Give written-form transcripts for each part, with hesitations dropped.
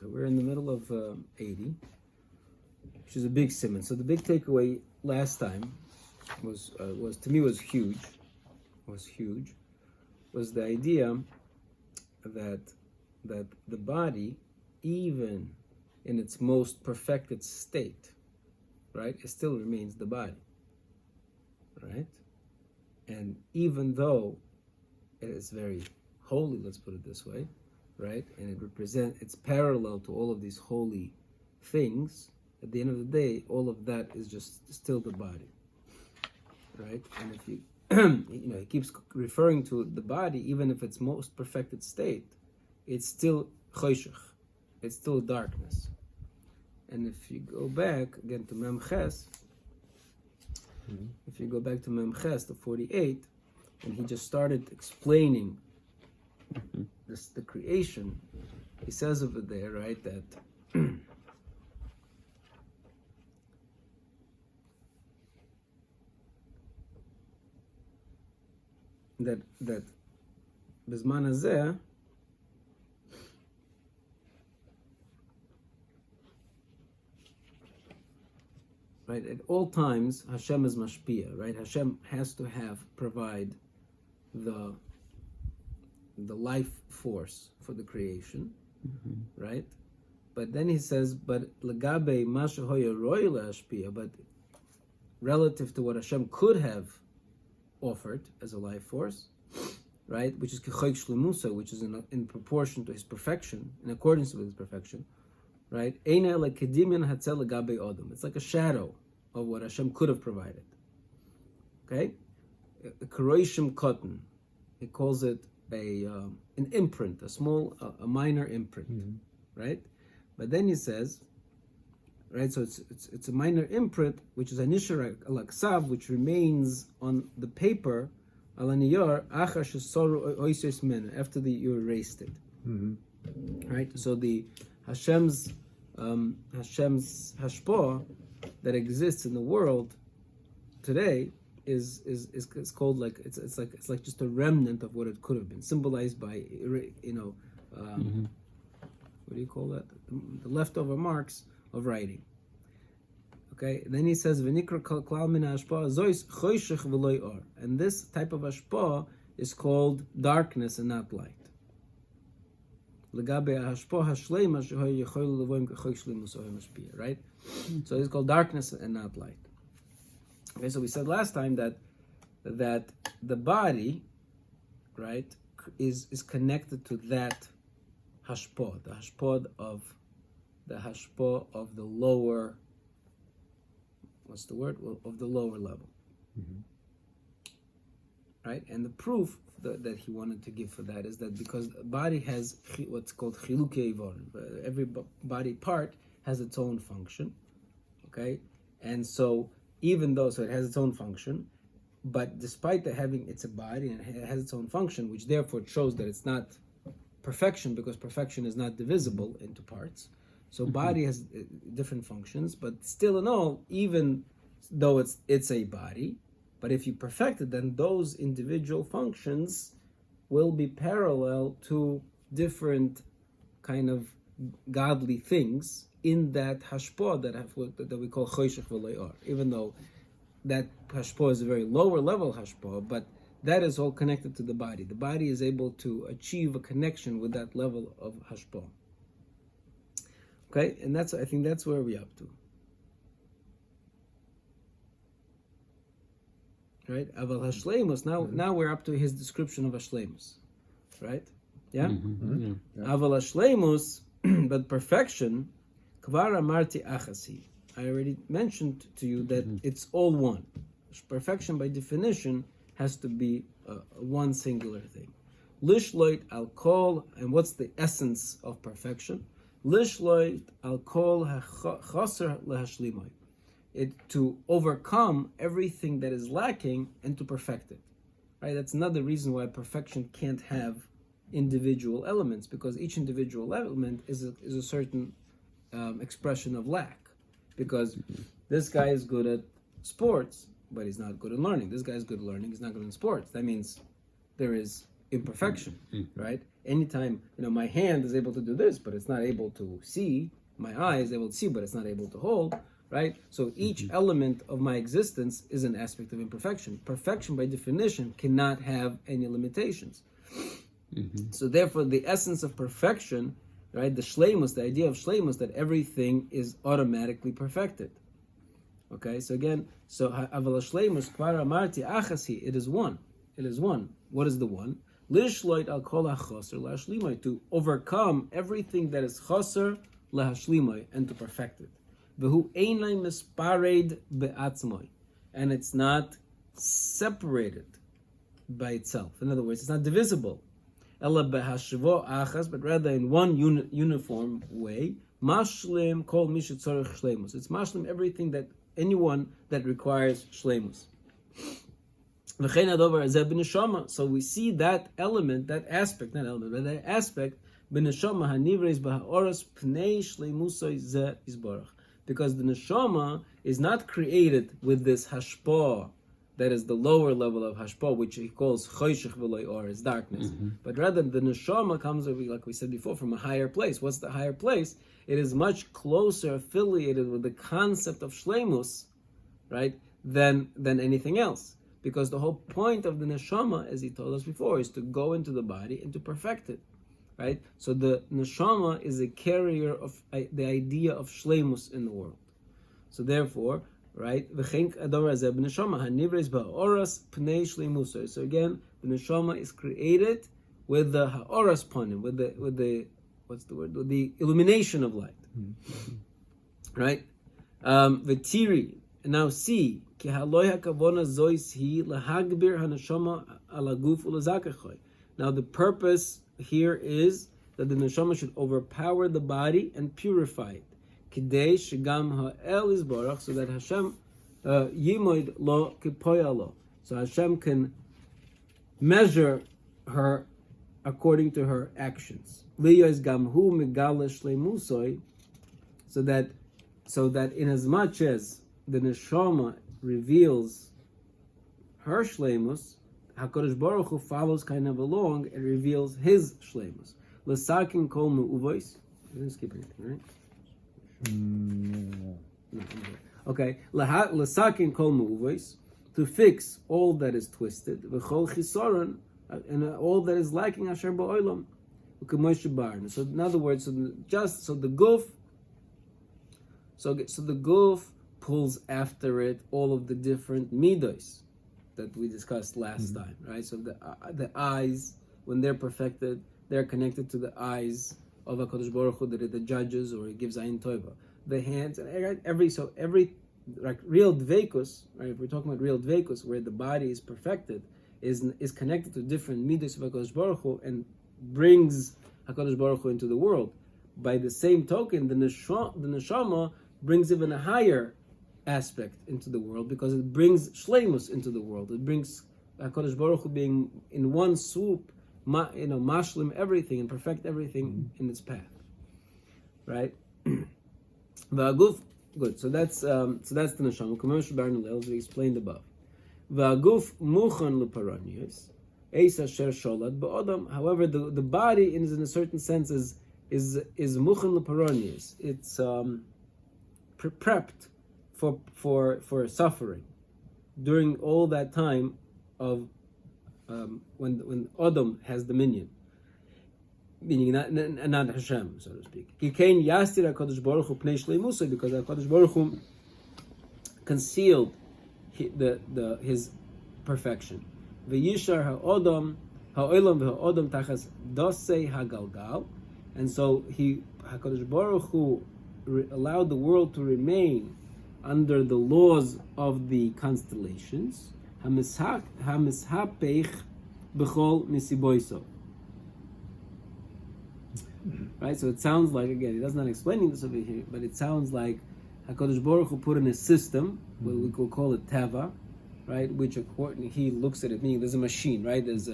Okay, we're in the middle of 80, which is a big simon. So the big takeaway last time was to me was huge. Was the idea that the body, even in its most perfected state, right, it still remains the body, right? And even though it is very holy, let's put it this way, right, and it's parallel to all of these holy things, at the end of the day, all of that is just still the body, right? And if you, he keeps referring to the body, even if its most perfected state, it's still choshech, it's still darkness. And if you go back again to Mem Ches, if you go back to Mem Ches, the 48, and he just started explaining the creation, he says over there, right, that that Bizman Hazeh, right, at all times Hashem is mashpia, right? Hashem has to provide the life force for the creation, right? But then he says, but legabe masha hoya roy le'ashpia, but relative to what Hashem could have offered as a life force, right, which is kechayk shlemusa, which is in proportion to his perfection, in accordance with his perfection, right? Eina lekedimyan hatzel legabe odom. It's like a shadow of what Hashem could have provided. Okay, a karoishim cotton. He calls it an imprint, a minor imprint, right? But then he says, right, so it's a minor imprint, which is a nishar al-aksav, which remains on the paper, al-aniyar, achar shesoru oisos men, after you erased it, right? So the Hashem's hashpah that exists in the world today is called like it's like just a remnant of what it could have been, symbolized by what do you call that? The leftover marks of writing. Okay, and then he says v'nikra klal min hashpah zois choshech v'loy or, and this type of hashpah is called darkness and not light. Legabe hashpah hashleima shehoy yechol levoim k'choy shleimus oy mashpia, right? So it's called darkness and not light. Okay, so we said last time that the body, right, is connected to that hashpah, the hashpah of the lower. What's the word? Well, of the lower level, right? And the proof that he wanted to give for that is that because the body has what's called chilukei ivorim, every body part has its own function, okay? And so even though, so it has its own function, but despite having it's a body and it has its own function, which therefore shows that it's not perfection, because perfection is not divisible into parts. So body has different functions, but still in all, even though it's a body, but if you perfect it, then those individual functions will be parallel to different kind of godly things in that hashpah that we call choshech v'loy or. Even though that hashpah is a very lower level hashpah, but that is all connected to the body. The body is able to achieve a connection with that level of hashpah. Okay, and I think that's where we're up to. Right? Aval hashleimus. Now we're up to his description of hashleimus. Right? Yeah? Aval hashleimus, but perfection, kvar amarti achasi. I already mentioned to you that it's all one. Perfection by definition has to be one singular thing. Lishloit al kol, and what's the essence of perfection? Lishloit al kol chaser lehashlimai. It to overcome everything that is lacking and to perfect it. Right? That's another reason why perfection can't have individual elements, because each individual element is a certain expression of lack. Because this guy is good at sports, but he's not good at learning. This guy is good at learning, he's not good in sports. That means there is imperfection, right? Anytime, my hand is able to do this, but it's not able to see. My eye is able to see, but it's not able to hold, right? So each element of my existence is an aspect of imperfection. Perfection, by definition, cannot have any limitations. So therefore, the essence of perfection, right, the shleimus, the idea of shleimus, that everything is automatically perfected. Okay, so again, aval shleimus kvar amarti achasi, it is one. It is one. What is the one? Lishloit al kol hachoser lahashlimai, to overcome everything that is choser lahashlimai, and to perfect it. V'hu einay mispared be'atzmai, and it's not separated by itself. In other words, it's not divisible. Ella behashvo achas, but rather in one uniform way. Mashlim kol mishet tzorich shleimus. It's mashlim everything that anyone that requires shleimus. So we see that element, that aspect, not element, but that aspect, because the neshama is not created with this hashpah, that is the lower level of hashpah, which he calls choshech v'lo or, is darkness. But rather the neshama comes, like we said before, from a higher place. What's the higher place? It is much closer affiliated with the concept of shleimus, right, than anything else. Because the whole point of the neshama, as he told us before, is to go into the body and to perfect it, right? So the neshama is a carrier of the idea of shleimus in the world. So therefore, right? So again, the neshama is created with the ha'oras panim, with the what's the word? With the illumination of light, right? V'tiri, now see. Now the purpose here is that the neshama should overpower the body and purify it. So that Hashem yimoid lo kipoyalo. So Hashem can measure her according to her actions. So that in as much as the neshama reveals her shleimus, HaKadosh Baruch Hu follows kind of along and reveals his shleimus. L'sakin kol me'uvois. I didn't skip anything, right? No, okay. L'sakin kol me'uvois, to fix all that is twisted. V'chol chisoron, and all that is lacking. Asher ba'olam. So in other words, so the guf pulls after it all of the different midos that we discussed last time, right? So the eyes, when they're perfected, they're connected to the eyes of HaKadosh Baruch Hu, that it judges or it gives ayin tova. The hands, and every like real dveikus, right? If we're talking about real dveikus, where the body is perfected, is connected to different midos of HaKadosh Baruch Hu and brings HaKadosh Baruch Hu into the world. By the same token, the neshama brings even a higher aspect into the world, because it brings shleimus into the world. It brings HaKadosh Baruch Hu being in one swoop, mashlim everything and perfect everything in its path, right? V'aguf, good. So that's the neshama. As we explained above. V'aguf muchan leparanios, eis asher sholad ba'odam. However, the body is in a certain sense is muchan leparanios. It's prepped for suffering during all that time of when Adam has dominion, meaning not Hashem, so to speak. Because HaKadosh Baruch Hu concealed his perfection. V'yishar ha'odam v'ha'odam tachas dosei hagalgal, and so HaKadosh Baruch Hu allowed the world to remain under the laws of the constellations. Hamishapech b'chol misiboiso. Right, so it sounds like, again, he does not explaining this over here, but it sounds like HaKadosh Baruch Hu put in a system, what we could call it teva, right? Which according he looks at it, meaning there's a machine, right? There's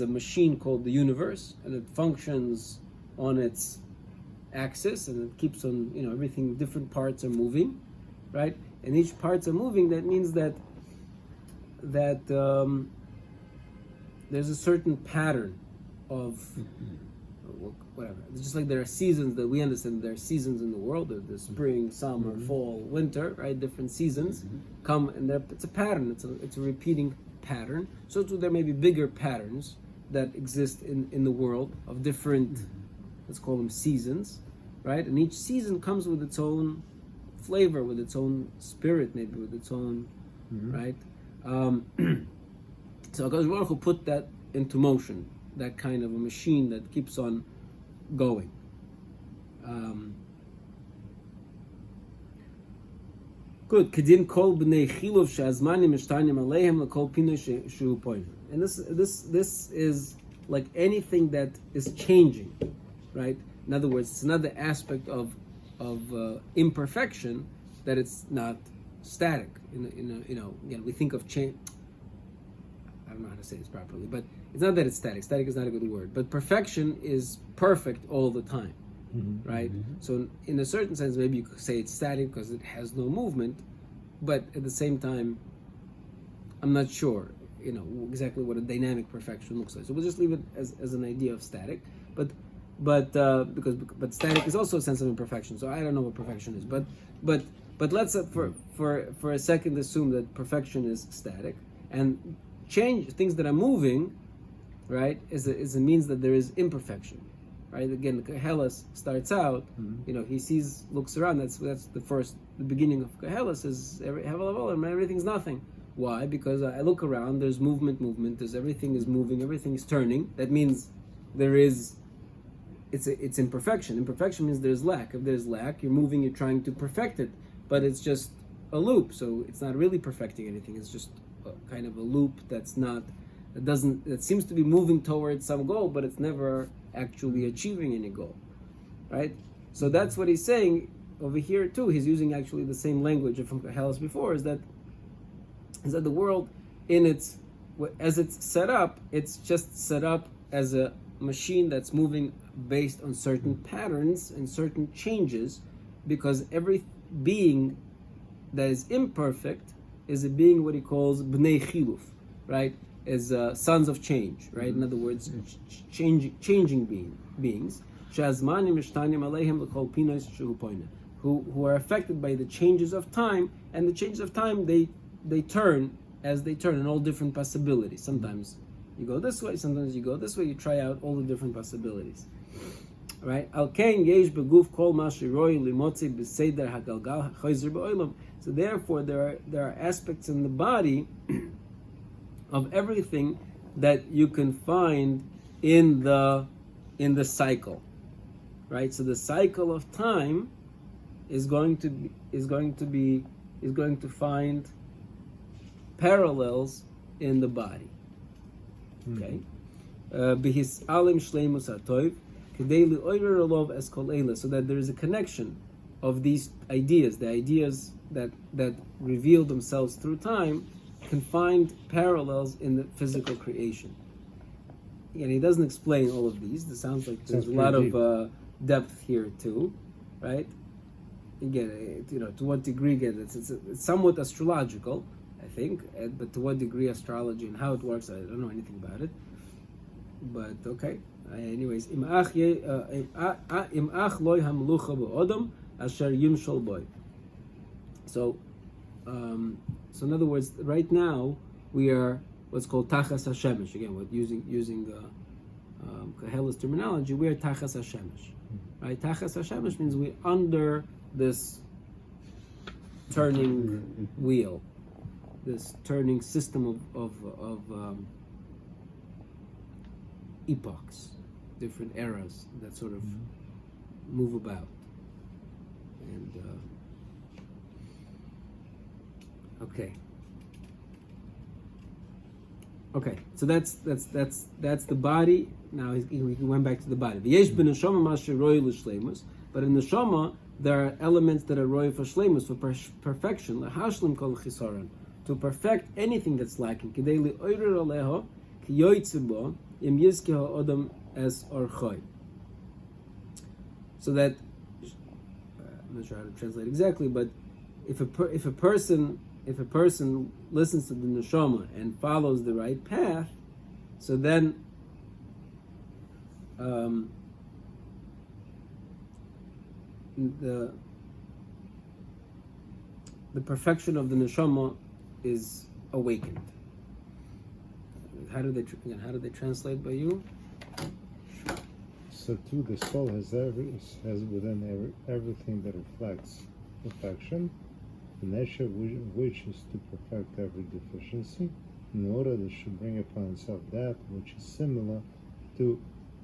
a machine called the universe, and it functions on its axis, and it keeps on, everything, different parts are moving, right? And each parts are moving. That means that there's a certain pattern of whatever. It's just like there are seasons that we understand. There are seasons in the world. There's spring, summer, fall, winter, right? Different seasons come, and it's a pattern. It's a repeating pattern. So too, there may be bigger patterns that exist in the world of different, let's call them seasons, right? And each season comes with its own flavor, with its own spirit, maybe with its own, right? So HaKadosh Baruch Hu put that into motion, that kind of a machine that keeps on going. Good. Kedin kol b'nei chiluv she'azmanim mishtanyim aleihem l'kol pinoi she'hu pointer. And this is like anything that is changing, right? In other words, it's another aspect of imperfection, that it's not static. Again, we think of change. I don't know how to say this properly, but it's not that it's static. Static is not a good word. But perfection is perfect all the time, right? So in a certain sense, maybe you could say it's static because it has no movement, but at the same time, I'm not sure, exactly what a dynamic perfection looks like. So we'll just leave it as an idea of static, but static is also a sense of imperfection. So I don't know what perfection is, but let's for a second assume that perfection is static, and change, things that are moving, right, is a means that there is imperfection, right? Again, Koheles starts out, he looks around. That's the beginning of Koheles is everything's nothing. Why? Because I look around. There's movement. There's everything is moving. Everything is turning. That means there is. It's imperfection. Imperfection means there's lack. If there's lack, you're moving. You're trying to perfect it, but it's just a loop. So it's not really perfecting anything. It's just kind of a loop that seems to be moving towards some goal, but it's never actually achieving any goal, right? So that's what he's saying over here too. He's using actually the same language from Koheles before, is that the world as it's set up, it's just set up as a machine that's moving based on certain patterns and certain changes, because every being that is imperfect is a being what he calls b'nei chiluf, right? As sons of change, right? In other words, changing beings, who are affected by the changes of time, and the changes of time they turn as they turn in all different possibilities. Sometimes you go this way, sometimes you go this way. You try out all the different possibilities, right? Al kein yesh beguf kol ma shiroi limotzi b'seder hagalgal chayzer ba'olam. So therefore, there are aspects in the body of everything that you can find in the cycle, right? So the cycle of time is going to find parallels in the body. Okay, bihis alim shleimus hatoiv kedei li'oirer olov es kol eila, so that there is a connection of these ideas, the ideas that reveal themselves through time, can find parallels in the physical creation. And he doesn't explain all of these. It sounds like there's a lot of depth here too, right? Again, to what degree? Again, it's somewhat astrological, I think, but to what degree astrology and how it works, I don't know anything about it. But okay. Anyways, im ach loy hamlucha b'odam asher yimshol boy. So in other words, right now we are what's called tachas hashemesh. Again, with using Koheles terminology, we are tachas hashemesh. Right? Tachas hashemesh means we're under this turning wheel, this turning system of epochs, different eras that sort of move about. And okay, so that's the body. Now he went back to the body. But in the neshama there are elements that are roy for shleimus, for perfection, lahashlim kol chisaron, to perfect anything that's lacking. Kidei li'oirer aleho ki yoytze bo im yizke ha'odam es orchoy. So that I'm not sure how to translate exactly, but if a person listens to the neshama and follows the right path, so then the perfection of the neshama is awakened. How do they translate by you? So too, the soul has within everything that reflects perfection, the nature which is to perfect every deficiency, in order that it should bring upon itself that which is similar to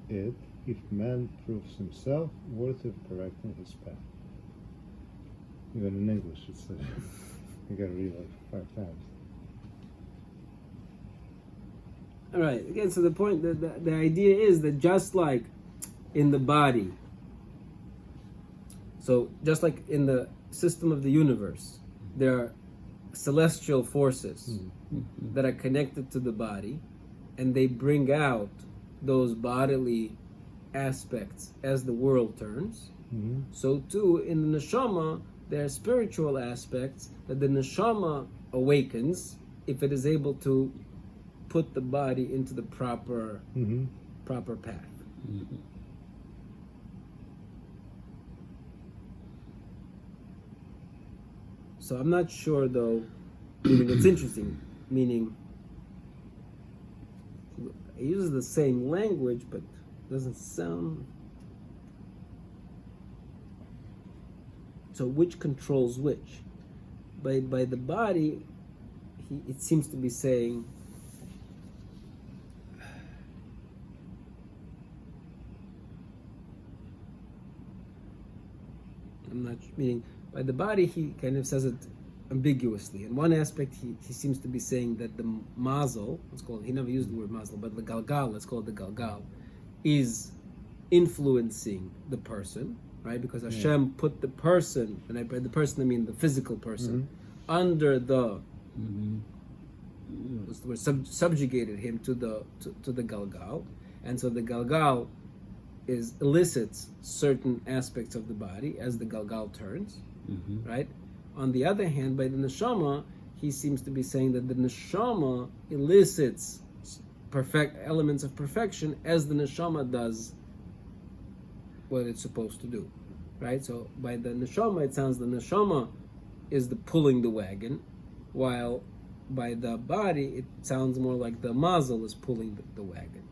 it, if man proves himself worthy of correcting his path. Even in English, it's you got to read like 5 times. All right. Again, so the point, the idea is that just like in the body, so just like in the system of the universe, there are celestial forces that are connected to the body, and they bring out those bodily aspects as the world turns. So too, in the neshama, there are spiritual aspects that the neshama awakens if it is able to put the body into the proper path. So I'm not sure though, meaning it's interesting, meaning it uses the same language but doesn't sound. So which controls which? By the body, it seems to be saying I'm not meaning by the body he kind of says it ambiguously. In one aspect he seems to be saying that the mazel, he never used the word mazel, but the galgal, let's call it the galgal, is influencing the person, right? Because Hashem put the person, and by the person I mean the physical person, under the subjugated him to the galgal, and so the galgal elicits certain aspects of the body as the galgal turns, right? On the other hand, by the neshama, he seems to be saying that the neshama elicits elements of perfection as the neshama does what it's supposed to do, right? So by the neshama, it sounds the neshama is the pulling the wagon, while by the body, it sounds more like the mazel is pulling the wagon.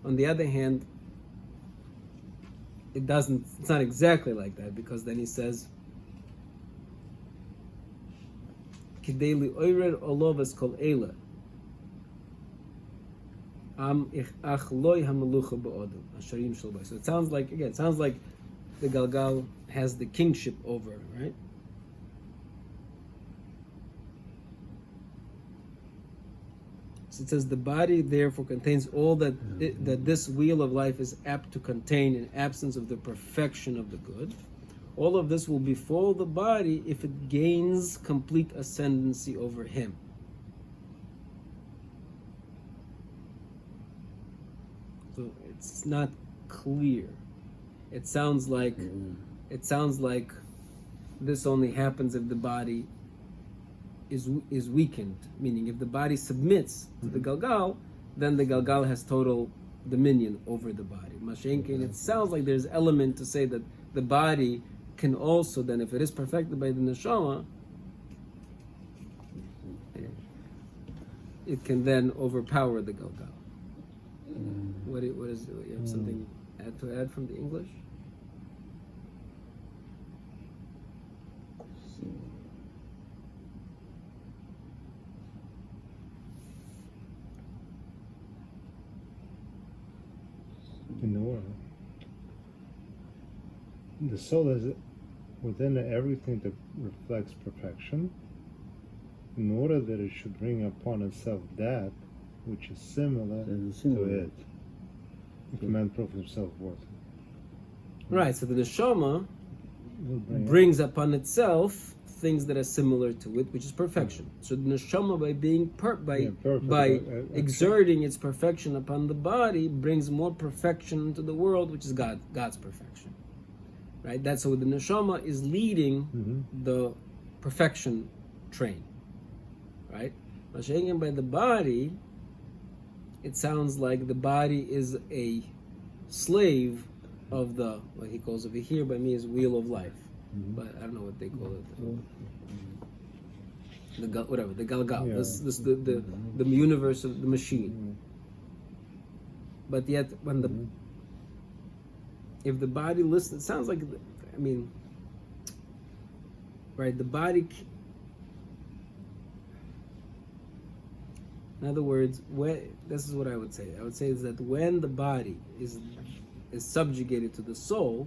On the other hand, it's not exactly like that, because then he says, Kidei li'oirer olovas kol eila am ach loy hamelucha ba'odem asharim shel bay. So it sounds like the galgal has the kingship over, right? So it says the body therefore contains all that this wheel of life is apt to contain in absence of the perfection of the good. All of this will befall the body if it gains complete ascendancy over him. So it's not clear. It sounds like this only happens if the body is weakened, meaning if the body submits to the galgal, then the galgal has total dominion over the body. Mashenkin, it sounds like there's element to say that the body can also then, if it is perfected by the neshama, it can then overpower the galgal. What is you have something to add from the English? In the world, the soul is within everything that reflects perfection, in order that it should bring upon itself that which is similar to it, if man proves himself worthy. Right, so the neshama brings upon itself things that are similar to it, which is perfection. So the neshama, by being by exerting its perfection upon the body, brings more perfection into the world, which is God's perfection. Right? That's so the neshama is leading the perfection train. Right? By the body, it sounds like the body is a slave of the, what he calls over here by me is wheel of life, but I don't know what they call it. The whatever, the galgal, the universe of the machine. But yet, when if the body listens, it sounds like, I mean, right? The body. In other words, this is what I would say. I would say is that when the body is subjugated to the soul,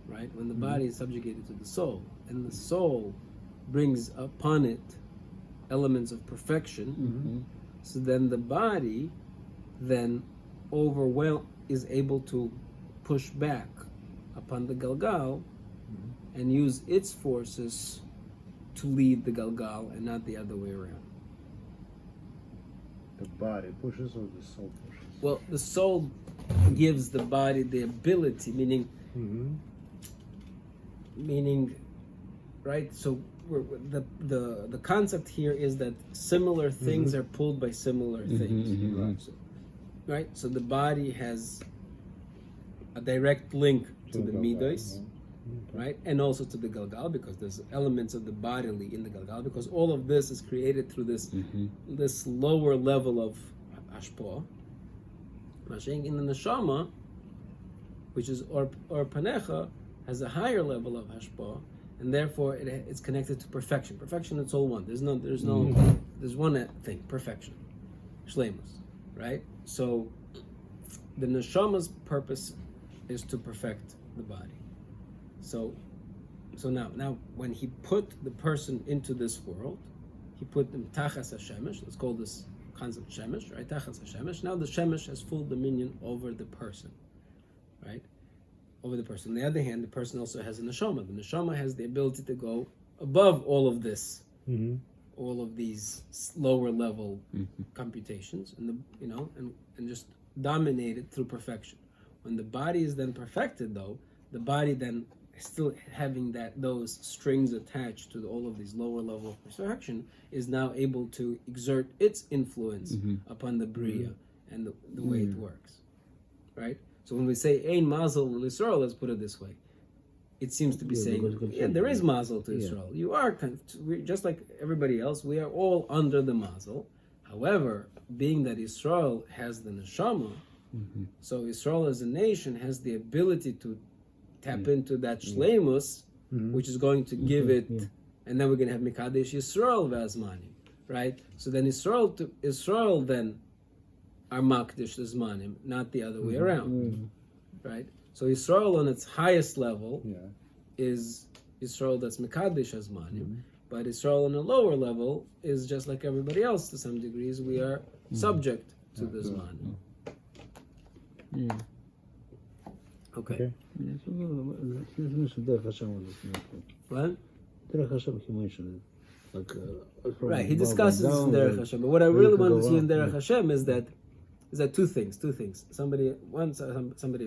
right? When the body is subjugated to the soul, and the soul brings upon it elements of perfection, so then the body then is able to push back upon the galgal and use its forces to lead the galgal and not the other way around. The body pushes or the soul pushes? Well, the soul gives the body the ability, meaning, right? So the concept here is that similar things are pulled by similar things, right? So the body has a direct link to the midos, right, and also to the galgal, because there's elements of the bodily in the galgal, because all of this is created through this lower level of hashpah. In the neshama, which is or panecha, has a higher level of hashpah, and therefore it's connected to perfection. Perfection, it's all one. There's one thing, perfection, shleimus, right? So the neshama's purpose is to perfect the body. So now when he put the person into this world, he put them tachas hashemesh. Let's call this concept shemesh, right? Tachas hashemesh. Now the shemesh has full dominion over the person, right? Over the person. On the other hand, the person also has a neshama. The neshama has the ability to go above all of this, all of these lower level computations, and and just dominate it through perfection. When the body is then perfected, though, the body then still having those strings attached to all of these lower level of perfection is now able to exert its influence upon the bria and the way it works, right? So when we say ein mazel l'Yisrael, let's put it this way, it seems to be saying, there is mazel to Yisrael. You are just like everybody else. We are all under the mazel. However, being that Yisrael has the neshama, so Yisrael as a nation has the ability to tap into that shleimus, which is going to give it, and then we're going to have Mikadesh Yisrael v'azmanim, right? So then Israel then are Makdish Zmanim, not the other way around, right? So Yisrael on its highest level is Yisrael that's Mikadesh Zmanim, but Yisrael on a lower level is just like everybody else to some degrees. We are subject to the Zmanim. Okay. What? Right, he discusses this in Derech Hashem. But what I really want to see in Derech Hashem is that two things. Somebody, a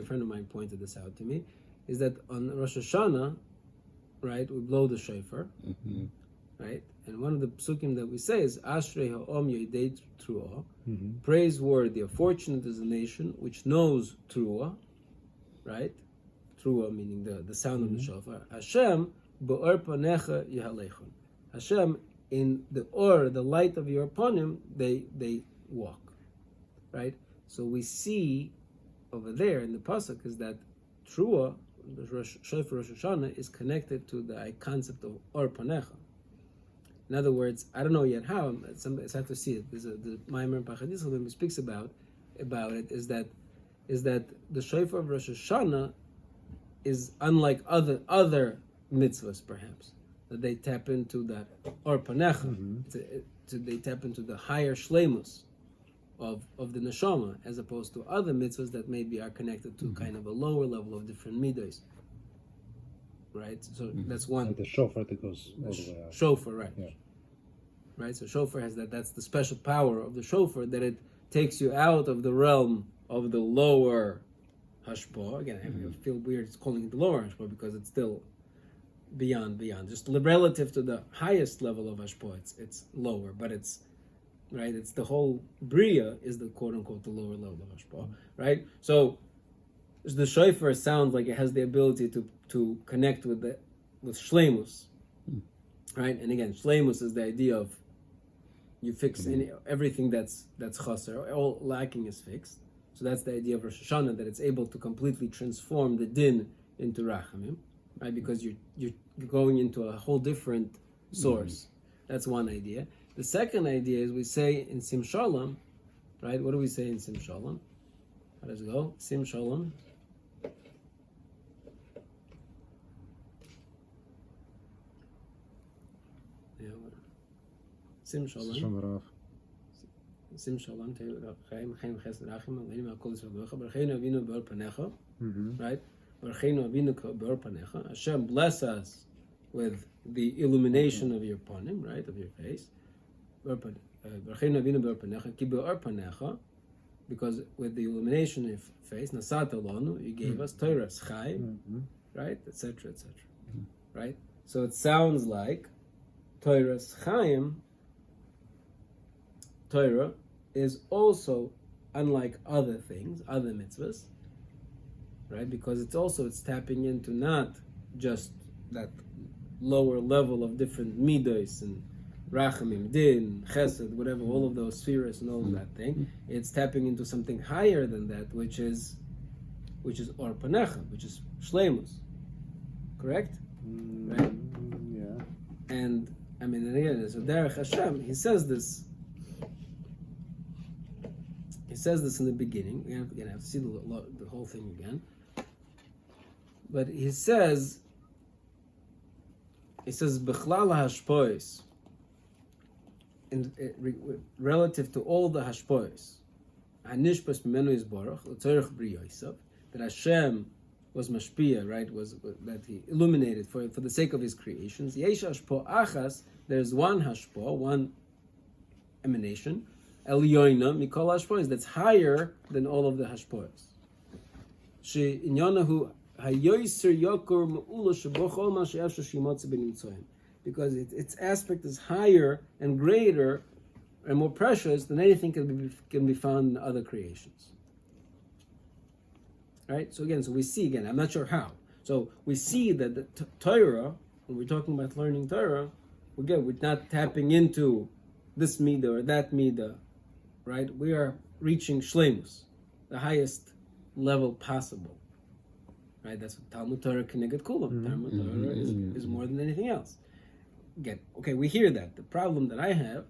friend of mine pointed this out to me, is that on Rosh Hashanah, right, we blow the shofar, right? And one of the psukim that we say is Ashrei ha'om yoidei truah, praiseworthy or fortunate is a nation which knows truah, right? Truah meaning the sound of the shofar. Hashem b'or panecha yihalechon. Hashem in the light of your panim, they walk, right? So we see over there in the pasuk is that truah, the shofar Rosh Hashanah, is connected to the concept of or panecha. In other words, I don't know yet how. I have to see it. There's the Maimer Pachadis when he speaks about it is that the shofar of Rosh Hashanah is unlike other mitzvahs, perhaps, that they tap into that or panecha. They tap into the higher shleimus of the neshama, as opposed to other mitzvahs that maybe are connected to kind of a lower level of different midos. Right, so that's one. Like the shofar that goes all the way out. Shofar, right? Yeah. Right. So shofar has that's the special power of the shofar, that it takes you out of the realm of the lower hashpah. Again, I feel weird calling it the lower hashpah because it's still beyond. Just relative to the highest level of hashpah, it's lower, but it's right? It's the whole Bria is the quote unquote the lower level of Hashpah, right? So the shofar sounds like it has the ability to connect with shleimus, right? And again, shleimus is the idea of you fix everything that's chaser, all lacking is fixed. So that's the idea of Rosh Hashanah, that it's able to completely transform the din into rachamim, right? Because you're going into a whole different source. That's one idea. The second idea is we say in Sim Shalom, right? What do we say in Sim Shalom? How does it go? Sim Shalom. Yeah. Sim Shalom. Sim Shalom. Chaim Chesed Rachim. Aleinu Hakol Yisrael Be'ocha. Barucheinu Avinu Be'or Panecha. Right. Barucheinu Avinu Be'or Panecha. Hashem bless us with the illumination of your panim, right, of your face. Barucheinu Avinu Be'or Panecha. Ki Be'or Panecha. Because with the illumination of your face, Nasat Alonu, you gave us Torah Chai, right, etc., etc. Right. So it sounds like Torah Chaim. Torah is also, unlike other things, other mitzvahs, right? Because it's tapping into not just that lower level of different midos and rachamim, din, chesed, whatever, all of those spheres and all of that thing. It's tapping into something higher than that, which is or panecha, which is shleimus, correct? Right? Yeah. And I mean, and again, so Derech Hashem, he says this. He says this in the beginning. We're going to have to see the whole thing again. But he says, B'chlal hashpois, relative to all the hashpois, hanishpas mimenu yisborach, l'tzorech bri Yosef, that Hashem was mashpia, right? Was that he illuminated for the sake of his creations. Yesh hashpo achas. There's one hashpo, one emanation. Elyoina mikol hashpois, that's higher than all of the hashpois. She inyanahu hayoyser yokur me'ula shebochol ma she'efsher shimotze b'nimtzoyim, because its aspect is higher and greater and more precious than anything can be found in other creations. Right. So again, we see again. I'm not sure how. So we see that the Torah, when we're talking about learning Torah, we're not tapping into this midah or that midah. Right, we are reaching shleimus, the highest level possible. Right, that's what Talmud Torah Keneged Kulam. Talmud Torah is more than anything else. Again, okay, we hear that. The problem that I have,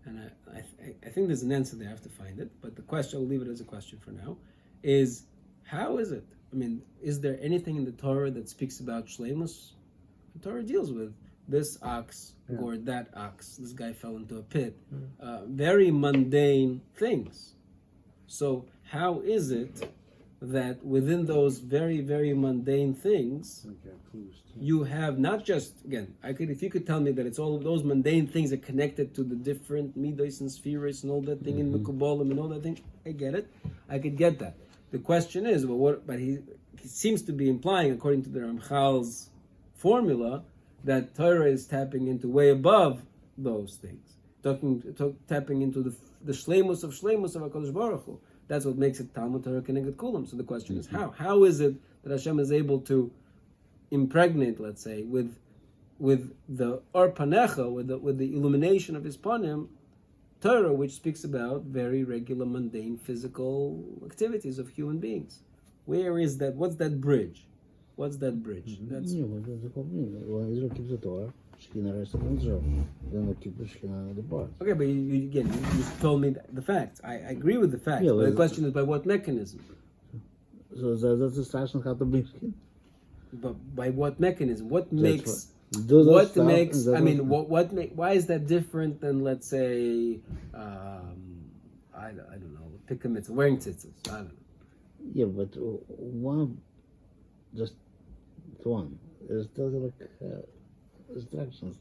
and I think there's an answer there. I have to find it, but the question, I'll leave it as a question for now, is how is it? I mean, is there anything in the Torah that speaks about shleimus? The Torah deals with this ox gored that ox. This guy fell into a pit. Very mundane things. So how is it that within those very, very mundane things, you have not just, again, if you could tell me that it's all of those mundane things are connected to the different midos and spheres and all that thing in Mukubolim and all that thing, I get it. I could get that. The question is, but he seems to be implying, according to the Ramchal's formula, that Torah is tapping into way above those things, tapping into the shleimus of HaKadosh Baruch Hu. That's what makes it Talmud Torah Keneged Kulam. So the question is how? How is it that Hashem is able to impregnate, let's say, with the Or Panecha, with the illumination of his panim, Torah, which speaks about very regular, mundane, physical activities of human beings? Where is that? What's that bridge? What's that bridge? That's Israel keeps the Torah. Shekhinah rests on Israel. Then they keep the Shekhinah on the bars. okay, but you told me the facts. I agree with the facts. Yeah, but the question is by what mechanism? So that's the station how to bring skin. But by what mechanism? What makes? What makes? I mean, why is that different than, let's say, I don't know, pick a mitzvah, wearing tzitzis? I don't know. Yeah, but one, just one. There's like instructions.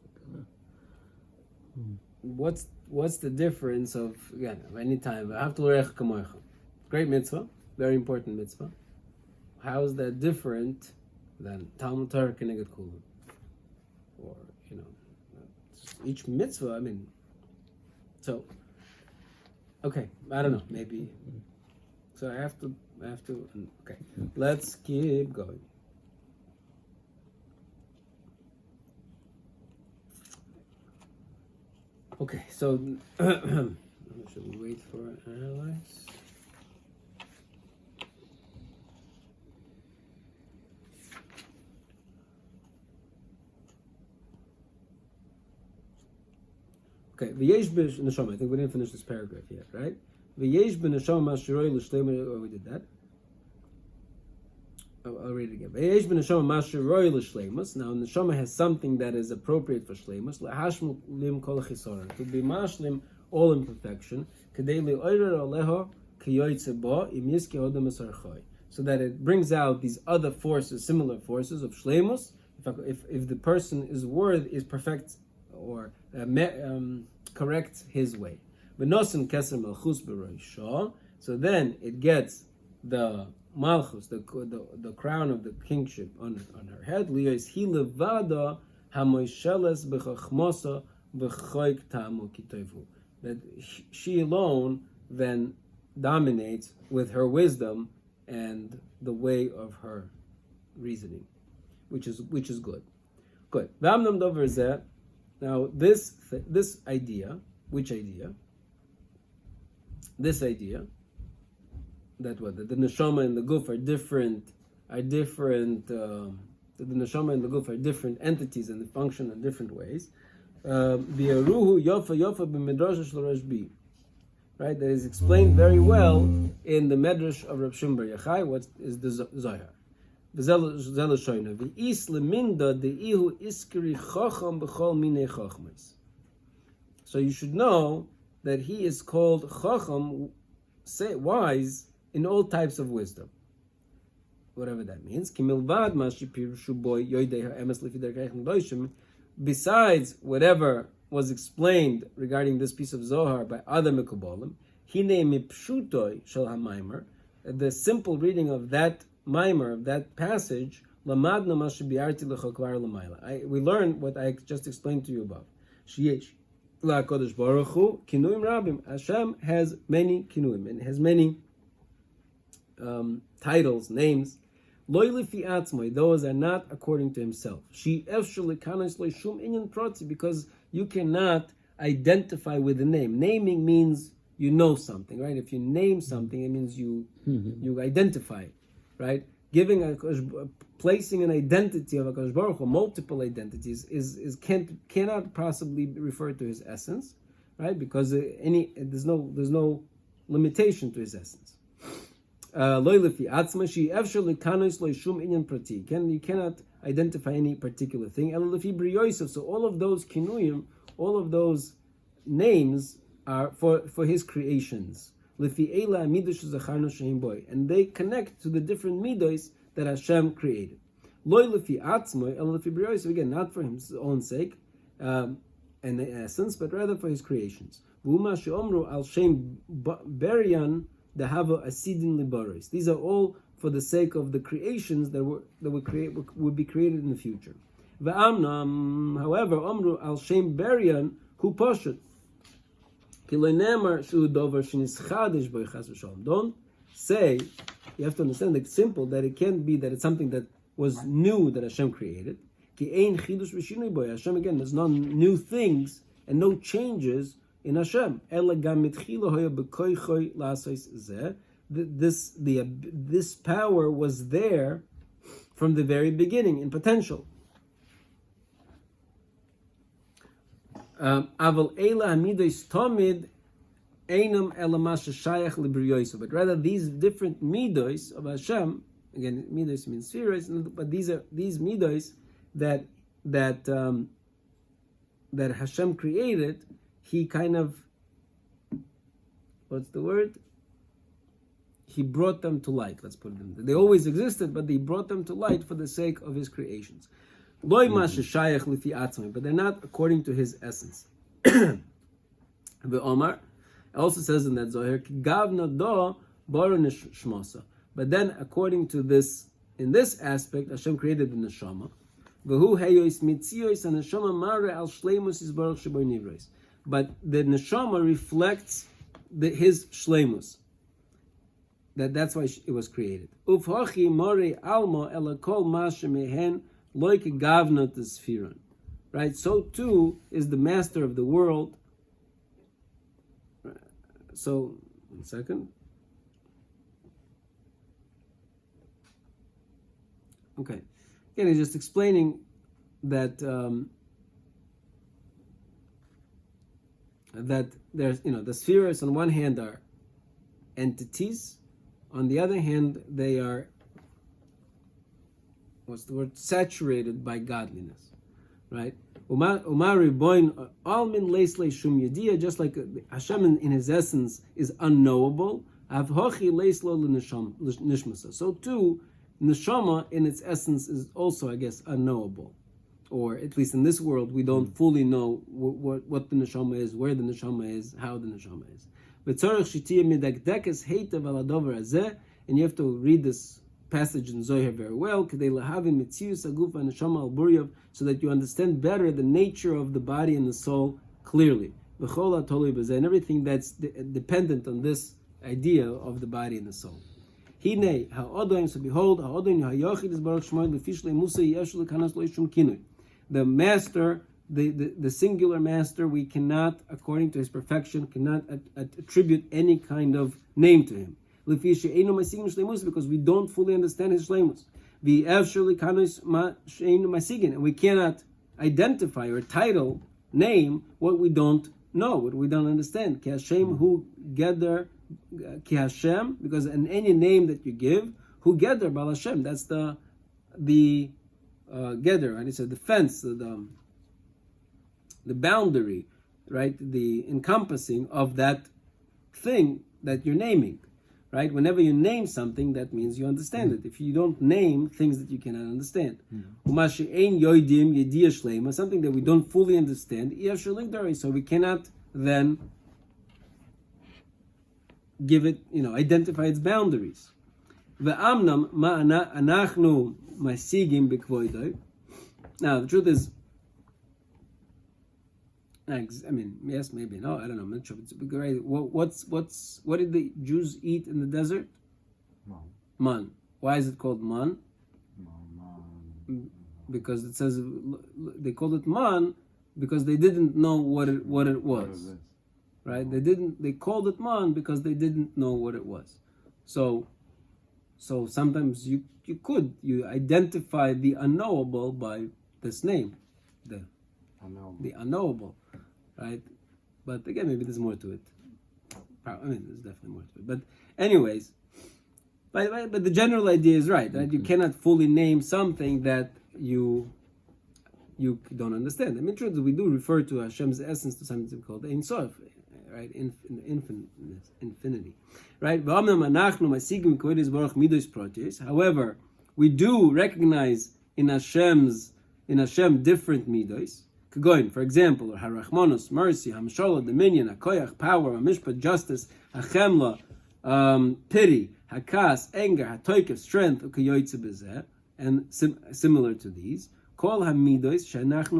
What's the difference of, again, any time? Great mitzvah, very important mitzvah. How is that different than Talmud Torah Keneged Kulam? Or each mitzvah. I mean, so Okay, I don't know. Maybe. So I have to. Okay, let's keep going. Okay, so should we wait for analyze? Okay, v'yesh b'neshama. I think we didn't finish this paragraph yet, right? V'yesh b'neshama mashiroi l'shleimus. Oh, we did that. I'll read it again. V'yesh b'neshama mashiroi l'shleimus. Now, neshama has something that is appropriate for shleimus. Lahashmul lim kol chisoron. To be mashlim all imperfection. Kedei li'oirer aleho kiyoytze bo im yiski odem esarchoi. So that it brings out these other forces, similar forces of shleimus. If the person is perfect or correct his way. V'nosen keser malchus b'roisho. So then it gets the malchus, the crown of the kingship on her head. Liyos hi levada hamoisheles b'chachmosa v'choik tamu kitoivu. That she alone then dominates with her wisdom and the way of her reasoning, which is good. Good. V'amnam dover zeh. Now this idea, which idea? This idea that the neshama and the guf are different. The neshama and the guf are different entities and they function in different ways. V'yaruhu yofa b'midrash shel Rashbi. Right, that is explained very well in the Medrash of Rav Shimon Bar Yochai. What is the Zohar? So you should know that he is called Chacham, wise, in all types of wisdom. Whatever that means. Besides whatever was explained regarding this piece of Zohar by other Mekubalim, the simple reading of that Maimer, of that passage, we learn what I just explained to you above. Hashem has many kinuim, and has many titles, names. Those are not according to himself. Because you cannot identify with the name. Naming means you know something, right? If you name something, it means you identify it. Right, placing an identity of HaKadosh Baruch Hu, multiple identities, cannot possibly refer to his essence, right? Because there's no limitation to his essence. You cannot identify any particular thing. So all of those kinuyim, all of those names are for his creations. And they connect to the different midos that Hashem created. Again, not for his own sake and the essence, but rather for his creations. These are all for the sake of the creations that would be created in the future. However, al shem berian hu poshut. Don't say, you have to understand it's simple, that it can't be that it's something that was new that Hashem created. Hashem, again, there's no new things and no changes in Hashem. This power was there from the very beginning in potential. But rather these different midos of Hashem, again midos means spheres, but these midos that Hashem created, he kind of, what's the word? He brought them to light. Let's put it in. They always existed, but he brought them to light for the sake of his creations. But they're not according to his essence. The Omar also says in that Zohar, but then according to this, in this aspect, Hashem created the neshama. But the neshama reflects his shleimus. That's why it was created. Ufhachi mori alma elakol mashemehen loike gavnot sfiron. Right. So too is the master of the world. So, 1 second. Okay. Again, he's just explaining that that there's, the spheres on one hand are entities, on the other hand they are, saturated by godliness, right? Just like Hashem in his essence is unknowable, so too neshama in its essence is also, I guess, unknowable. Or at least in this world, we don't fully know what the neshama is, where the neshama is, how the neshama is. And you have to read this passage in Zohar very well, so that you understand better the nature of the body and the soul clearly. And everything that's dependent on this idea of the body and the soul. So behold, the master, the singular master, we cannot, according to his perfection, cannot attribute any kind of name to him. Because we don't fully understand his shleimus. And we cannot identify or title, name what we don't know, what we don't understand. Ki Hashem hu gather, ki Hashem, because in any name that you give, hu gather bal Hashem, that's the gather, right? It's a defense, the boundary, right? The encompassing of that thing that you're naming, right? Whenever you name something, that means you understand it. If you don't name things that you cannot understand, something that we don't fully understand, so we cannot then give it, identify its boundaries. Now, the truth is, yes, maybe, no, I don't know, I'm not sure. What did the Jews eat in the desert? Man. Why is it called man? Because it says, they called it man because they didn't know what it was. Right? They called it man because they didn't know what it was. So sometimes you identify the unknowable by this name, the unknowable, right? But again, maybe there's more to it. There's definitely more to it. But anyways, but the general idea is right? You cannot fully name something that you don't understand. True that we do refer to Hashem's essence to something called Ein Sof, right? Infinity, right? However, we do recognize in Hashem different midos. For example, Harachmanos, mercy, Hamshola, dominion, Hakoyach, power, Hamishpat, justice, Hachemla, pity, Hakas, anger, Hatoikev, strength, Ukayoytze bezeh, and similar to these. Kol hamidos she'anachnu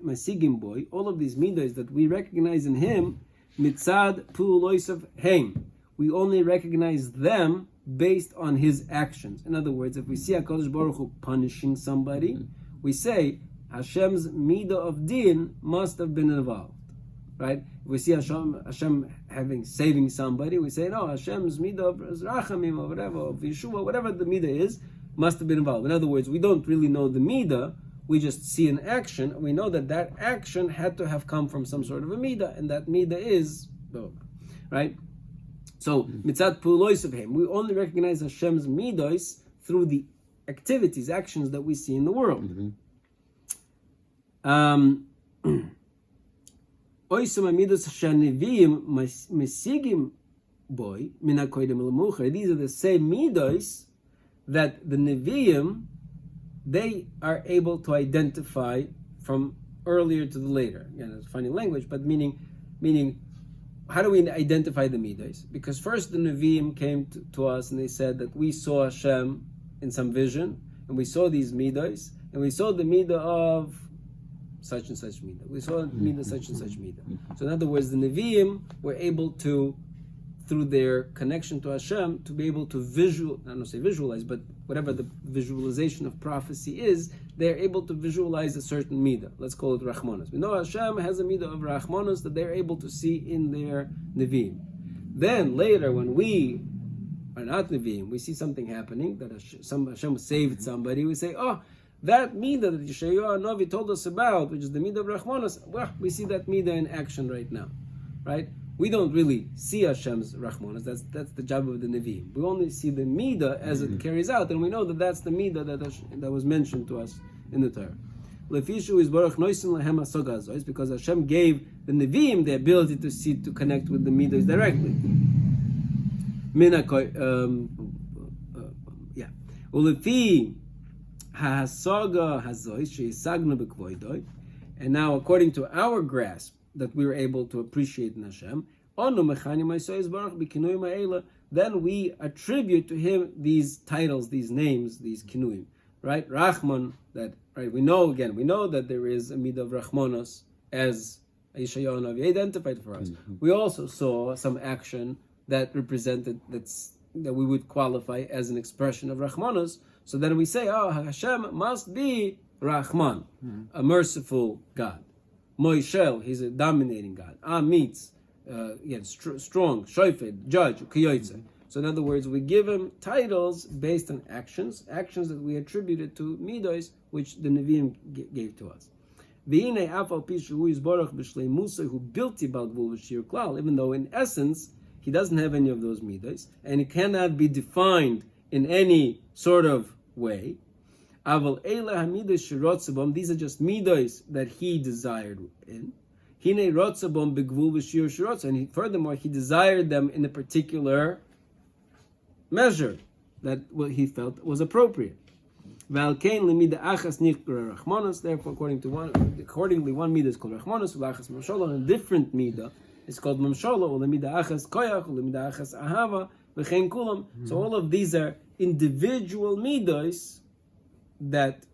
masigim boy, all of these midos that we recognize in him, mitzad pu'uloisav heim. We only recognize them based on his actions. In other words, if we see HaKadosh Baruch Hu punishing somebody, we say Hashem's midah of din must have been involved, right? If we see Hashem saving somebody, we say no, Hashem's midah of rachamim or whatever, of Yeshua, whatever the midah is, must have been involved. In other words, we don't really know the midah. We just see an action, and we know that action had to have come from some sort of a midah, and that midah is, right? So, mitzat pu'ulois of him, we only recognize Hashem's midos through the activities, actions that we see in the world. Oisum midos shanivim mesigim boy mina koydem l'mucher. These are the same midos that the Nevi'im, they are able to identify from earlier to the later. Again, it's funny language, but meaning, how do we identify the midos? Because first the Nevi'im came to us and they said that we saw Hashem in some vision, and we saw these midos, and we saw the midah of such and such midah. We saw midah such and such midah. So in other words, the Nevi'im were able to through their connection to Hashem, to be able to I don't say visualize, but whatever the visualization of prophecy is, they're able to visualize a certain midah. Let's call it Rachmanos. We know Hashem has a midah of Rachmanos that they're able to see in their Nevi'im. Then later, when we are not Nevi'im, we see something happening, that Hashem saved somebody, we say, oh, that midah that Yeshayahu Novi told us about, which is the midah of Rachmanos, well, we see that midah in action right now, right? We don't really see Hashem's Rachmanos. That's the job of the Nevi'im. We only see the midah as it carries out, and we know that that's the midah that was mentioned to us in the Torah. Lefishu is Baruch Noisin Lehem Hasoga, because Hashem gave the Nevi'im the ability to see, to connect with the midas directly. Ulefi hasaga hazois sheisagna bekvoidoi, and now according to our grasp that we were able to appreciate in Hashem, then we attribute to Him these titles, these names, these kinuim, right? Rachman, that right? We know that there is a midah of Rachmanos as Yeshayahu Navi identified for us. Mm-hmm. We also saw some action that represented that we would qualify as an expression of Rachmanos. So then we say, oh, Hashem must be Rachman, a merciful God. Moishel, He's a dominating God. Amitz, strong, Shoifed, judge, Kiyoitze. So in other words, we give Him titles based on actions that we attributed to Midos, which the Nevi'im gave to us. Even though in essence, He doesn't have any of those Midos, and He cannot be defined in any sort of way. These are just midos that He desired in. And furthermore, He desired them in a particular measure that what He felt was appropriate. Therefore, accordingly, one midah is called Rachmanos, and a different midah is called Mamshola, or midah achas koyach, or midah achas ahava, v'chein kulam. So all of these are individual midos that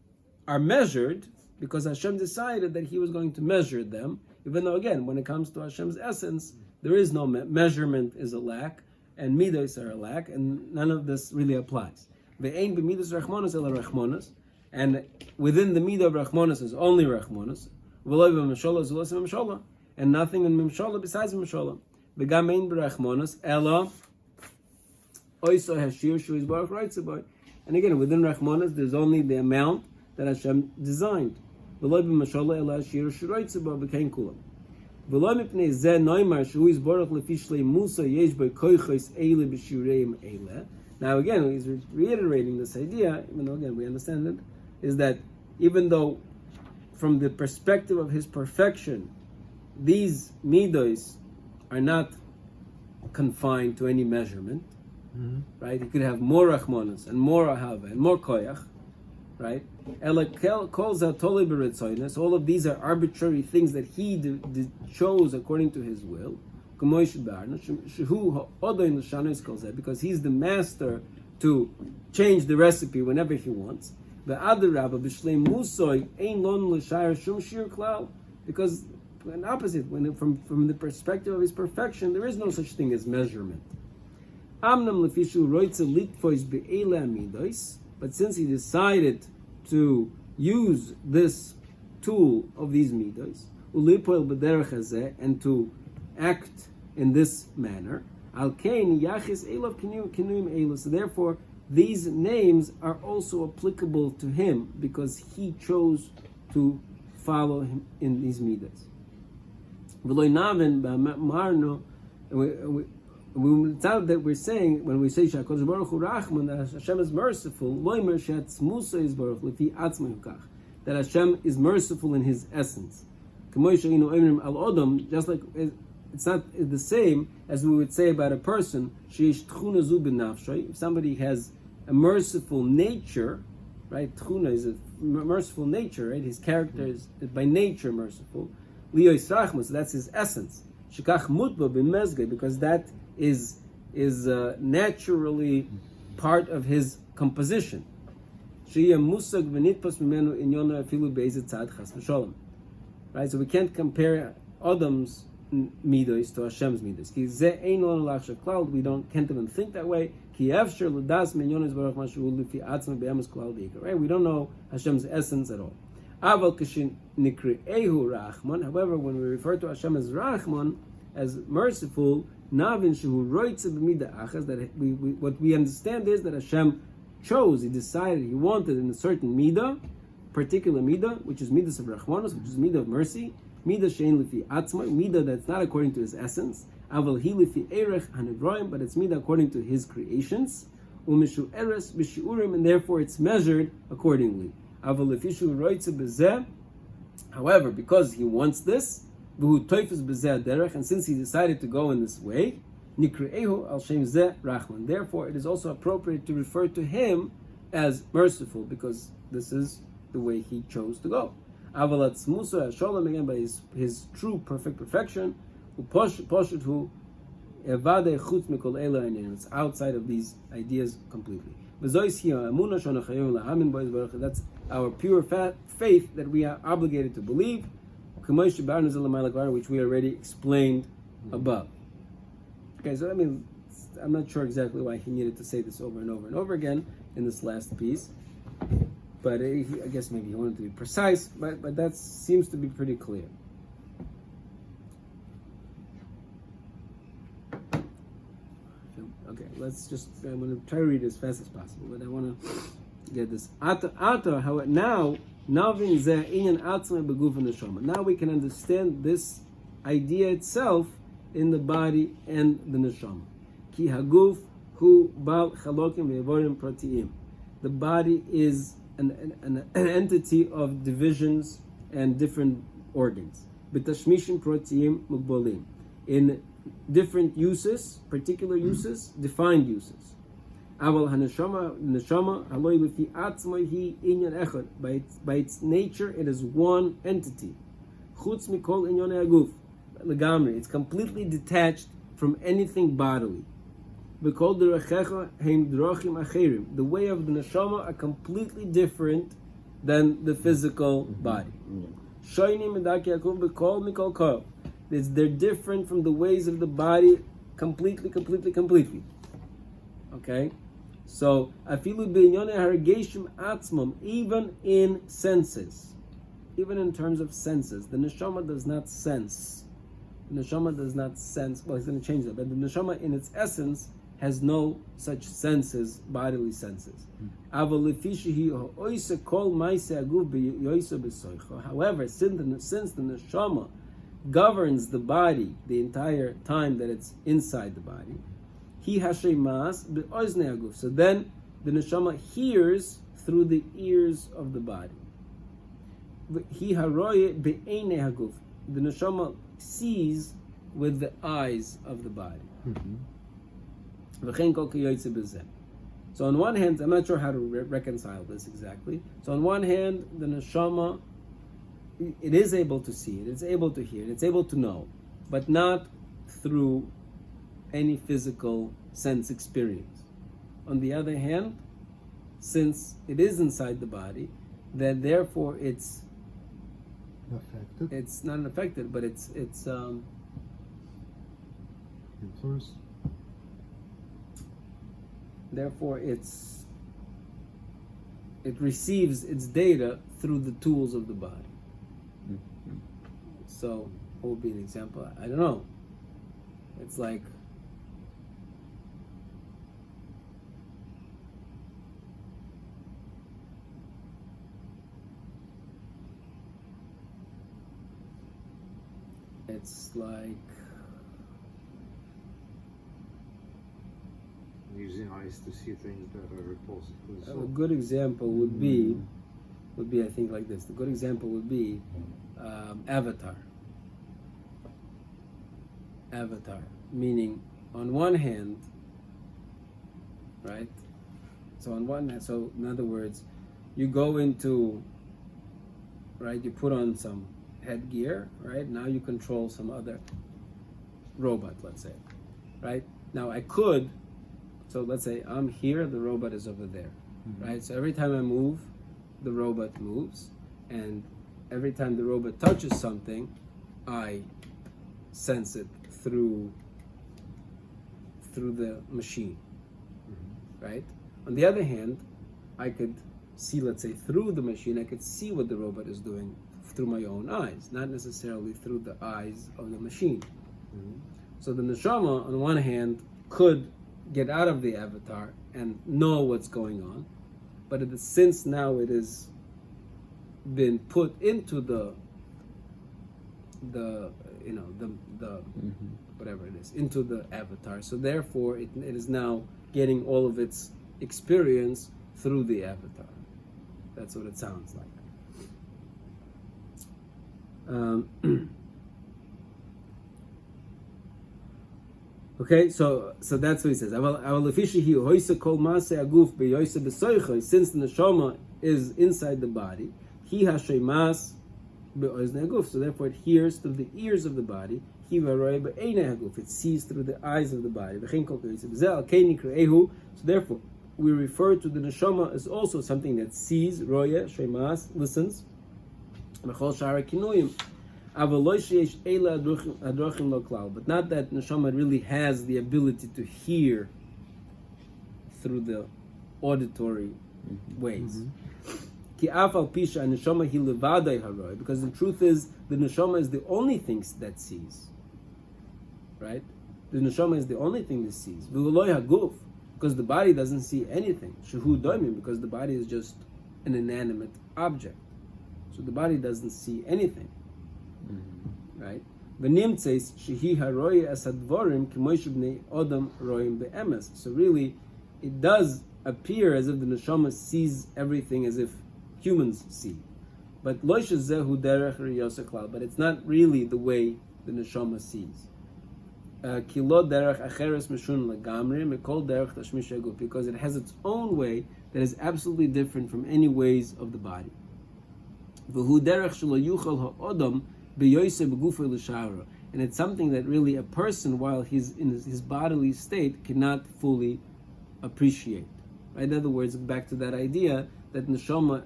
are measured because Hashem decided that He was going to measure them, even though, again, when it comes to Hashem's essence, there is no measurement is a lack, and midos are a lack, and none of this really applies. Ve'ein b'midos Rachmanos ela Rachmanos, and within the midah of Rachmanos is only Rachmanos, v'lo b'memshola zulas memshola, and nothing in memshola besides memshola. V'gam ein b'Rachmanos ela oiso hashir shu yizbarach reitzeboy. And again, within Rachmanos, there's only the amount that Hashem designed. V'lo b'memshola ela hashir shu reitzeboy b'kein kulam. V'lo mipnei zeh noimar shu yizbarach lefi shlei musa yesh boy koichos eile b'shureim eile. Now again, he's reiterating this idea, even though again we understand it, is that even though from the perspective of His perfection, these midos are not confined to any measurement, right? He could have more Rachmanos and more Ahava and more Koyach, right? All of these are arbitrary things that He chose according to His will. Because He's the master to change the recipe whenever He wants. Because an opposite, from the perspective of His perfection, there is no such thing as measurement. But since He decided to use this tool of these midos, and to act in this manner, so therefore these names are also applicable to Him because He chose to follow Him in these midas. It's out that we're saying, when we say Shakadosh Baruch Hu Rachman, that Hashem is merciful, that Hashem is merciful in His essence. Just like it's not the same as we would say about a person, if somebody has a merciful nature, right? Tchuna is a merciful nature, right? His character is by nature merciful. So that's his essence. Because that is naturally part of his composition. Right? So we can't compare Adam's midos to Hashem's midos. We can't even think that way. Right? We don't know Hashem's essence at all. However, when we refer to Hashem as Rahman, as merciful, that what we understand is that Hashem chose, He decided, He wanted in a certain midah, particular midah, which is midas of Rachmanos, which is midah of mercy, midah shein lifi atzma, midah that's not according to His essence, aval hi lifi erech hanivroim, but it's midah according to His creations, umishu eres b'shiurim, and therefore it's measured accordingly. Aval lefishu roitze bezeh, however, because He wants this, v'hu toifes bezeh derech, and since He decided to go in this way, nikre'ehu al shem zeh rachman. Therefore, it is also appropriate to refer to Him as merciful, because this is the way He chose to go. Avalat Musa Shalom, again, by his true perfect perfection, Poshet Evade Chutz Mikol Ela, and it's outside of these ideas completely. That's our pure faith that we are obligated to believe, which we already explained above. Okay, so I mean, I'm not sure exactly why he needed to say this over and over and over again in this last piece. But I guess maybe he wanted to be precise, but that seems to be pretty clear. Okay, let's just, I'm going to try to read as fast as possible, but I want to get this. Now we can understand this idea itself in the body and the neshama. Ki haguf hu bal chalokim ve'evorim pratiim. The body is an entity of divisions and different organs. B'tashmishin pratiim mugbolim. In different uses, particular uses, defined uses. Aval haneshama haloi lefi atzmai hi inyan echad. By its nature, it is one entity. Chutz mikol inyan aguf. Legamri. It's completely detached from anything bodily. The way of the neshama are completely different than the physical body. They're different from the ways of the body completely. Okay? So, even in senses, even in terms of senses, the neshama does not sense. The neshama does not sense, well, he's going to change that, but the neshama in its essence has no such senses, bodily senses. However, since the neshama governs the body the entire time that it's inside the body, so then the neshama hears through the ears of the body. The neshama sees with the eyes of the body. So on one hand, I'm not sure how to reconcile this exactly. So on one hand, the neshama, it is able to see it, it's able to hear it, it's able to know, but not through any physical sense experience. On the other hand, since it is inside the body, then therefore it's affected. It's not affected, but it's influenced. Therefore, it receives its data through the tools of the body. So, what would be an example? I don't know. It's like using eyes to see things that are repulsive. a good example would be I think like this. The good example would be Avatar. Avatar, meaning on one hand, right? So on one hand, so in other words, you go into, right? You put on some headgear, right? Now you control some other robot, let's say, right? Now I could, so let's say I'm here, the robot is over there, right? So every time I move, the robot moves, and every time the robot touches something, I sense it through the machine, right? On the other hand, I could see, let's say, through the machine, I could see what the robot is doing through my own eyes, not necessarily through the eyes of the machine. So the neshama, on one hand, could get out of the avatar and know what's going on, but since now it has been put into the whatever it is, into the avatar, so therefore it is now getting all of its experience through the avatar. That's what it sounds like. Okay, so that's what he says. Since the neshama is inside the body, so therefore it hears through the ears of the body. It sees through the eyes of the body. So therefore, we refer to the neshama as also something that sees, roya, shemas, listens. But not that neshama really has the ability to hear through the auditory ways. Because the truth is, the neshama is the only thing that sees. Right? The neshama is the only thing that sees. Because the body doesn't see anything. Because the body is just an inanimate object. So the body doesn't see anything. Right? So really, it does appear as if the neshama sees everything as if humans see. But it's not really the way the neshama sees. Because it has its own way that is absolutely different from any ways of the body. And it's something that really a person, while he's in his bodily state, cannot fully appreciate. Right? In other words, back to that idea that neshama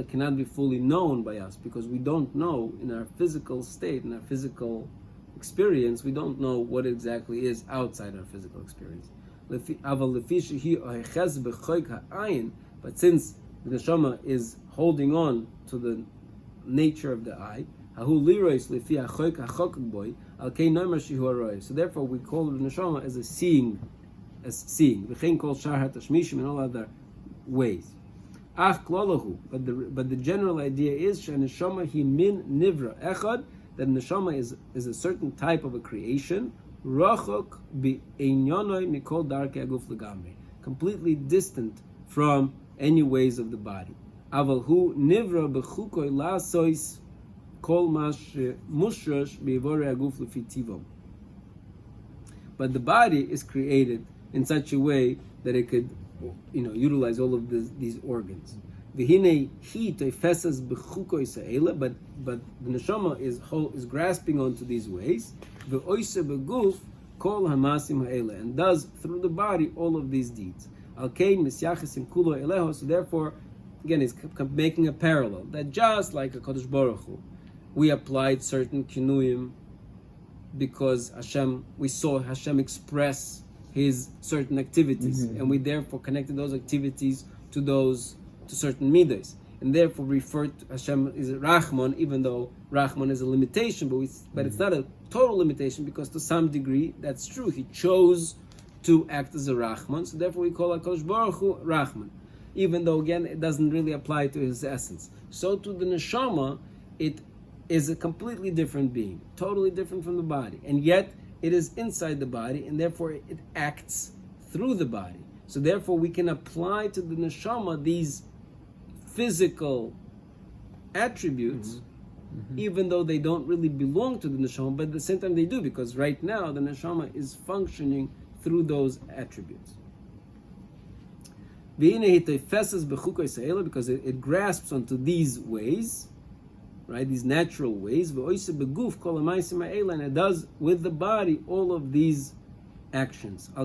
cannot be fully known by us, because we don't know in our physical state, in our physical experience, we don't know what exactly is outside our physical experience. But since the neshama is holding on to the nature of the eye, so therefore we call the neshama as seeing. In all other ways. But the general idea is that neshama is a certain type of a creation, completely distant from any ways of the body. But the body is created in such a way that it could, utilize all of these organs. But the neshama is grasping onto these ways, and does through the body all of these deeds. So therefore, again, he's making a parallel that just like a Kadosh Baruch Hu, we applied certain kinuyim because we saw Hashem express his certain activities, and we therefore connected those activities to certain midas, and therefore referred to Hashem is Rahman, even though Rahman is a limitation, but it's not a total limitation, because to some degree that's true. He chose to act as a Rahman, so therefore we call HaKadosh Baruch Hu Rahman, even though again it doesn't really apply to his essence. So to the neshama, it is a completely different being, totally different from the body, and yet it is inside the body, and therefore it acts through the body. So therefore we can apply to the neshama these physical attributes, even though they don't really belong to the neshama, but at the same time they do, because right now the neshama is functioning through those attributes. Because it grasps onto these ways, right, these natural ways, and it does with the body all of these actions. So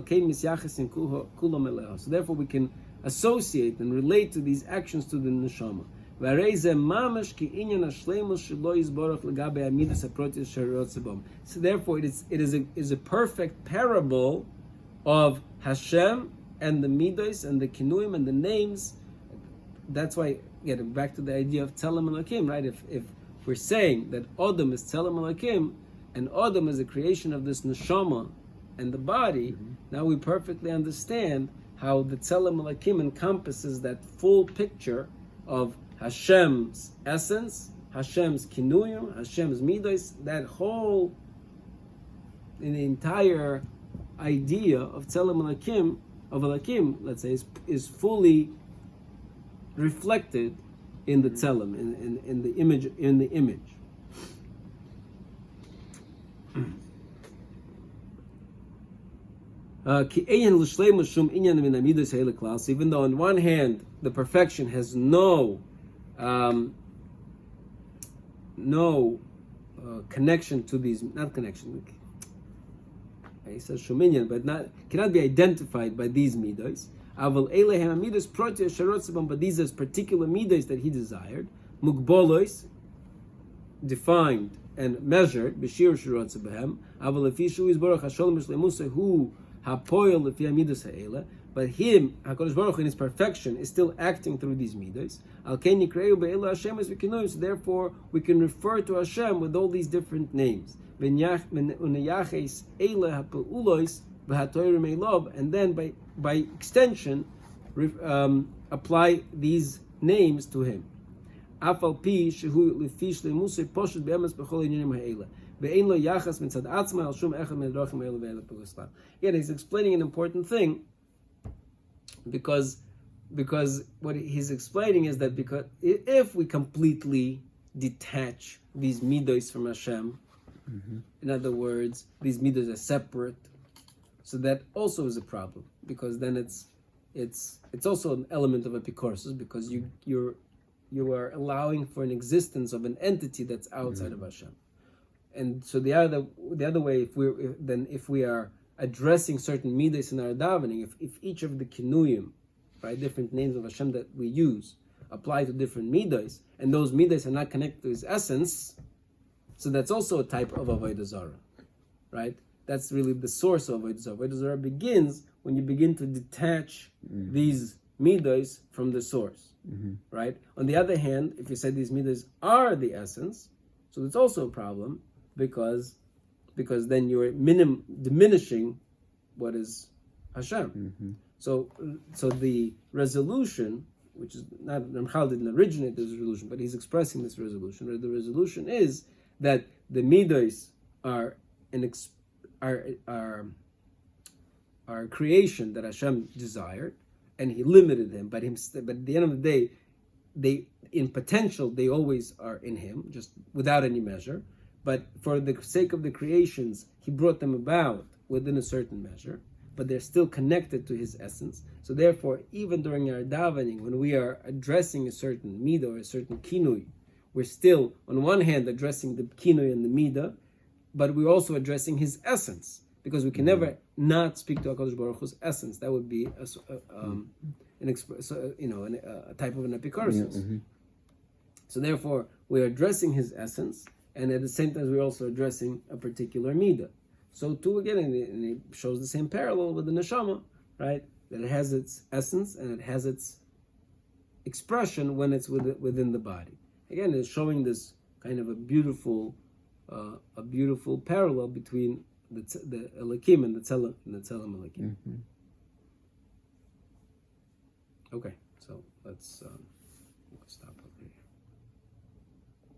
therefore we can associate and relate to these actions to the neshama. והרי זה ממש כעניין השלמות שלו יסבורך לגבי המידות הפרוטיות שרוצה בהם. So therefore it is a perfect parable of Hashem and the midos and the kinuim and the names. That's why, getting back to the idea of Tzelem Elokim, right? If we're saying that Odom is Tzelem Elokim, and Odom is a creation of this neshama and the body, now we perfectly understand how the Tzelem Elokim encompasses that full picture of Hashem's essence, Hashem's kinuyim, Hashem's midos, that whole, in the entire idea of Tzelem Elokim, let's say, is fully reflected in the Tzelem, in the image. Even though on one hand the perfection has no connection to these, not connection, he says shuminyan, but cannot be identified by these midos. But these are particular midos that he desired, mugbolos, defined and measured, b'shir shirotze behem. Aval lefishu yisborach hasholem b'shleimusa hu hapoyel lefi midos ha'ela. But him, HaKadosh Baruch Hu, in his perfection, is still acting through these midos. Al ken yikreu be'ela Hashem as we can know. So therefore, we can refer to Hashem with all these different names. And then by extension, apply these names to him. Again, he's explaining an important thing, because what he's explaining is that because if we completely detach these midos from Hashem, in other words, these midos are separate, so that also is a problem, because then it's also an element of epikoursis, because you are allowing for an existence of an entity that's outside of Hashem. And so the other way, if we are addressing certain midos in our davening, if each of the kinuyim, right, different names of Hashem that we use, apply to different midos, and those midos are not connected to his essence, so that's also a type of avodah zarah, right? That's really the source of avodah zarah. Avodah zarah begins when you begin to detach these midos from the source, right? On the other hand, if you say these midos are the essence, so it's also a problem, because then you're diminishing what is Hashem. So the resolution, which is not, Ramchal didn't originate this resolution, but he's expressing this resolution. Right? The resolution is that the midos are creation that Hashem desired, and He limited them. But at the end of the day, they in potential they always are in Him, just without any measure. But for the sake of the creations, He brought them about within a certain measure, but they're still connected to His essence. So therefore, even during our davening, when we are addressing a certain midah or a certain kinui, we're still, on one hand, addressing the kinui and the midah, but we're also addressing His essence, because we can never not speak to HaKadosh Baruch Hu's essence. That would be a type of an epikoursis. So therefore, we're addressing His essence, and at the same time, we're also addressing a particular midah. So too, again, and it shows the same parallel with the neshama, right? That it has its essence and it has its expression when it's within the body. Again, it's showing this kind of a beautiful parallel between the Elokim and the Tzelem Elokim. Okay, so let's stop.